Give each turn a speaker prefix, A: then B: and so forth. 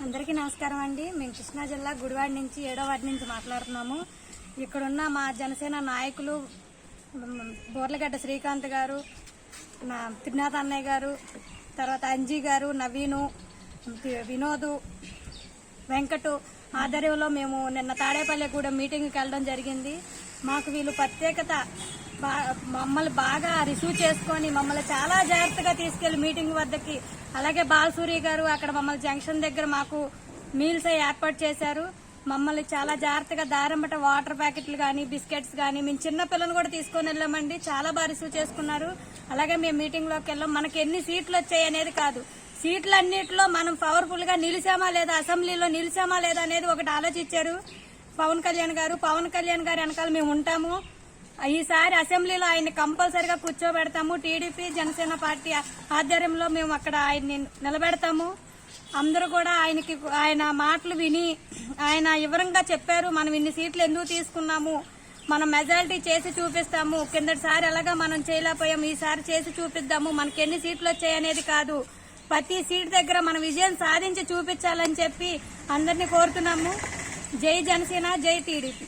A: అందరికీ నమస్కారం అండి. మేము కృష్ణా జిల్లా గుడివాడ నుంచి 7వ వార్డు నుంచి మాట్లాడుతున్నాము. ఇక్కడున్న మా జనసేన నాయకులు బోర్లగడ్డ శ్రీకాంత్ గారు, త్రినాథ్ అన్నయ్య గారు, తర్వాత అంజీ గారు, నవీను, వినోదు, వెంకటు ఆధ్వర్యంలో మేము నిన్న తాడేపల్లిగూడెం మీటింగ్కి వెళ్ళడం జరిగింది. మాకు వీళ్ళు ప్రత్యేకత మమ్మల్ని బాగా రిసీవ్ చేసుకొని మమ్మల్ని చాలా జాగ్రత్తగా తీసుకెళ్లి మీటింగ్ వద్దకి, అలాగే బాలసూరి గారు అక్కడ మమ్మల్ని జంక్షన్ దగ్గర మాకు మీల్స్ ఏర్పాటు చేశారు. మమ్మల్ని చాలా జాగ్రత్తగా దారంబట వాటర్ ప్యాకెట్లు కానీ బిస్కెట్స్ కానీ మేము చిన్న పిల్లలు కూడా తీసుకొని వెళ్ళామండి. చాలా బాగా రిసీవ్ చేసుకున్నారు. అలాగే మేము మీటింగ్లోకి వెళ్ళాం. మనకి ఎన్ని సీట్లు వచ్చాయి అనేది కాదు, సీట్లన్నింటిలో మనం పవర్ఫుల్ గా నిలిచామా లేదా, అసెంబ్లీలో నిలిచామా లేదా అనేది ఒకటి ఆలోచించారు పవన్ కళ్యాణ్ గారు. పవన్ కళ్యాణ్ గారు వెనకాల మేము ఉంటాము. ఈసారి అసెంబ్లీలో ఆయన్ని కంపల్సరిగా కూర్చోబెడతాము. టీడీపీ జనసేన పార్టీ ఆధ్వర్యంలో మేము అక్కడ ఆయన్ని నిలబెడతాము. అందరూ కూడా ఆయన మాటలు విని ఆయన వివరంగా చెప్పారు. మనం ఇన్ని సీట్లు ఎందుకు తీసుకున్నాము, మనం మెజారిటీ చేసి చూపిస్తాము, కిందటిసారి ఎలాగా మనం చేయలేకపోయాము, ఈసారి చేసి చూపిద్దాము, మనకి ఎన్ని సీట్లు వచ్చాయనేది కాదు, ప్రతి సీట్ దగ్గర మనం విజయం సాధించి చూపించాలని చెప్పి అందరినీ కోరుతున్నాము. జై జనసేన, జై టీడీపీ.